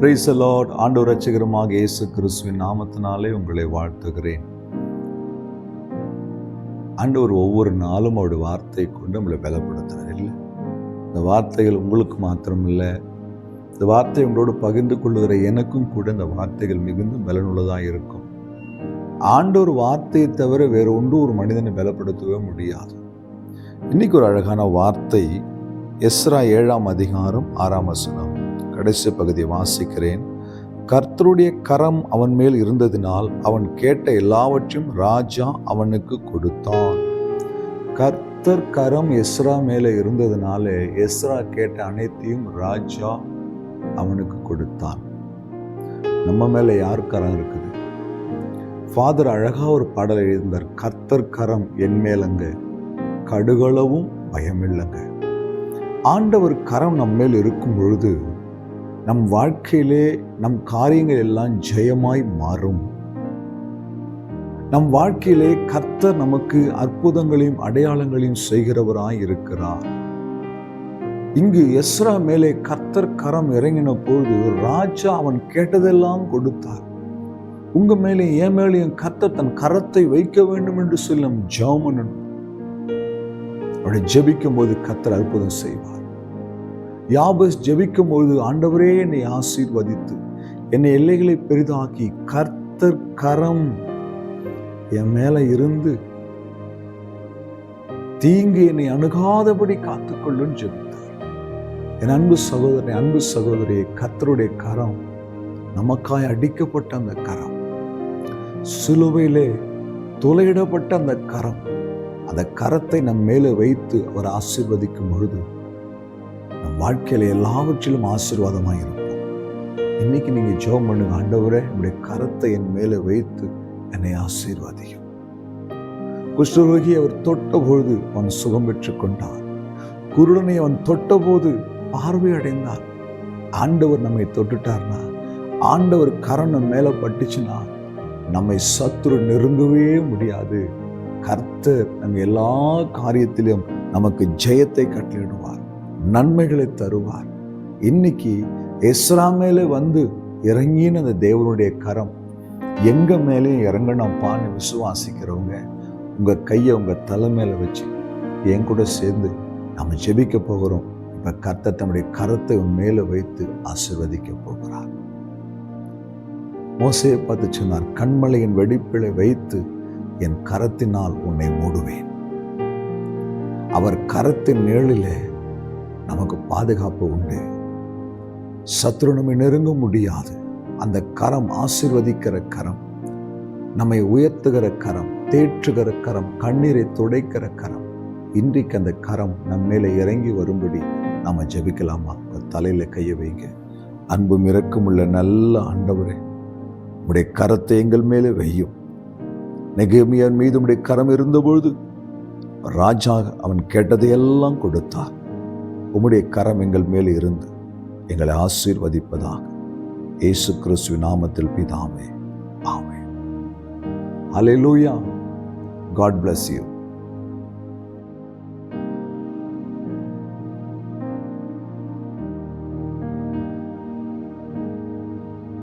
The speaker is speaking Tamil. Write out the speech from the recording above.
Praise the Lord. ஆண்டவர் இரட்சகருமாக இயேசு கிறிஸ்துவின் நாமத்தினாலே உங்களை வாழ்த்துகிறேன். ஆண்டவர் ஒவ்வொரு நாளும் அவருடைய வார்த்தை கொண்டு நம்மளை பலப்படுத்துறார். இல்லை, இந்த வார்த்தைகள் உங்களுக்கு மாத்திரம் இல்லை, இந்த வார்த்தை உங்களோடு பகிர்ந்து கொள்ளுகிற எனக்கும் கூட இந்த வார்த்தைகள் மிகுந்த பலனுள்ளதாக இருக்கும். ஆண்டவர் வார்த்தையை தவிர வேற ஒன்றும் ஒரு மனிதனை பலப்படுத்தவே முடியாது. இன்னைக்கு ஒரு அழகான வார்த்தை, எஸ்ரா 7ஆம் அதிகாரம் 6ஆம் வசனம், கடைசி பகுதியை வாசிக்கிறேன். கர்த்தருடைய கரம் அவன் மேல் இருந்ததினால் அவன் கேட்ட எல்லாவற்றையும் ராஜா அவனுக்கு கொடுத்தான். கர்த்தர் கரம் எஸ்ரா மேல இருந்ததுனால எஸ்ரா கேட்ட அனைத்தையும் ராஜா அவனுக்கு கொடுத்தான். நம்ம மேல யார் கரம் இருக்குது? ஃபாதர் அழகா ஒரு பாடல் எழுதினார், கர்த்தர் கரம் என் மேலங்க, கடுகளவும் பயமில்லைங்க. ஆண்டவர் கரம் நம்ம மேல் இருக்கும் பொழுது நம் வாழ்க்கையிலே நம் காரியங்கள் எல்லாம் ஜெயமாய் மாறும். நம் வாழ்க்கையிலே கர்த்தர் நமக்கு அற்புதங்களையும் அடையாளங்களையும் செய்கிறவராய் இருக்கிறார். இங்கு எஸ்ரா மேலே கர்த்தர் கரம் இறங்கின பொழுது ராஜா அவன் கேட்டதெல்லாம் கொடுத்தார். உங்க மேலே என் மேலேயும் கர்த்தர் தன் கரத்தை வைக்க வேண்டும் என்று சொல்லி நம் ஜெபம் பண்ணணும். அவனை ஜெபிக்கும் போது கர்த்தர் அற்புதம் செய்வார். யாபேஸ் ஜெபிக்கும் பொழுது, ஆண்டவரே என்னை ஆசீர்வதித்து என்னை எல்லைகளை பெரிதாக்கி கர்த்தர் கரம் என் மேல இருந்து தீங்கு என்னை அணுகாதபடி காத்துக்கொள்ளும் ஜெபித்தார். என் அன்பு சகோதரனை, அன்பு சகோதரியை, கர்த்தருடைய கரம், நமக்காய் அடிக்கப்பட்ட அந்த கரம், சிலுவையிலே துளையிடப்பட்ட அந்த கரம், அந்த கரத்தை நம் மேலே வைத்து அவர் ஆசீர்வதிக்கும் பொழுது நம் வாழ்க்கையில எல்லாவற்றிலும் ஆசீர்வாதமாக இருக்கும். இன்னைக்கு நீங்க ஜெபம் பண்ணுங்க, ஆண்டவரே என்னுடைய கரத்தை என் மேலே வைத்து என்னை ஆசீர்வாதியும். குஷ்டரோகி அவர் தொட்ட பொழுது அவன் சுகம் பெற்றுக் கொண்டான். குருடனை அவன் தொட்ட போது பார்வை அடைந்தான். ஆண்டவர் நம்மை தொட்டுட்டார்னா, ஆண்டவர் கரம் நம்ம மேல பட்டுச்சுன்னா நம்மை சத்துரு நெருங்கவே முடியாது. கர்த்தர் நம்ம எல்லா காரியத்திலும் நமக்கு ஜெயத்தை கட்டளையிடுவார், நன்மைகளை தருவார். இன்னைக்கு எஸ்ரா மேலே வந்து இறங்கின அந்த தேவனுடைய கரம் எங்க மேலே இறங்கணும்ப்பான்னு விசுவாசிக்கிறவங்க உங்க கையை உங்க தலை மேல வச்சு என் கூட சேர்ந்து நம்ம ஜெபிக்க போகிறோம். இப்ப கர்த்தர் தம்முடைய கரத்தை உன் மேல வைத்து ஆசீர்வதிக்க போகிறார். மோசேயை பார்த்து சொன்னார், கண்மலையின் வெடிப்பிலை வைத்து என் கரத்தினால் உன்னை மூடுவேன். அவர் கரத்தின் நிழலிலே நமக்கு பாதுகாப்பு உண்டு. சத்ரு நம்மை நெருங்க முடியாது. அந்த கரம் ஆசீர்வதிக்கிற கரம், நம்மை உயர்த்துகிற கரம், தேற்றுகிற கரம், கண்ணீரை துடைக்கிற கரம். இன்றைக்கு அந்த கரம் நம்ம மேலே இறங்கி வரும்படி நாம ஜெபிக்கலாமா? தலையில கையை வைங்க. அன்பும் இரக்கமுள்ள நல்ல ஆண்டவரே, உம்முடைய கரத்தை எங்கள் மேலே வையும். நெகேமியாவின் மீது உம்முடைய கரம் இருந்தபொழுது ராஜா அவன் கேட்டதையெல்லாம் கொடுத்தார். உம்முடைய கரம் எங்கள் மேலே இருந்து எங்களை ஆசீர்வதிப்பதாக இயேசு கிறிஸ்துவின் நாமத்தில் பிதாவே, ஆமென். ஹல்லேலூயா. God bless you.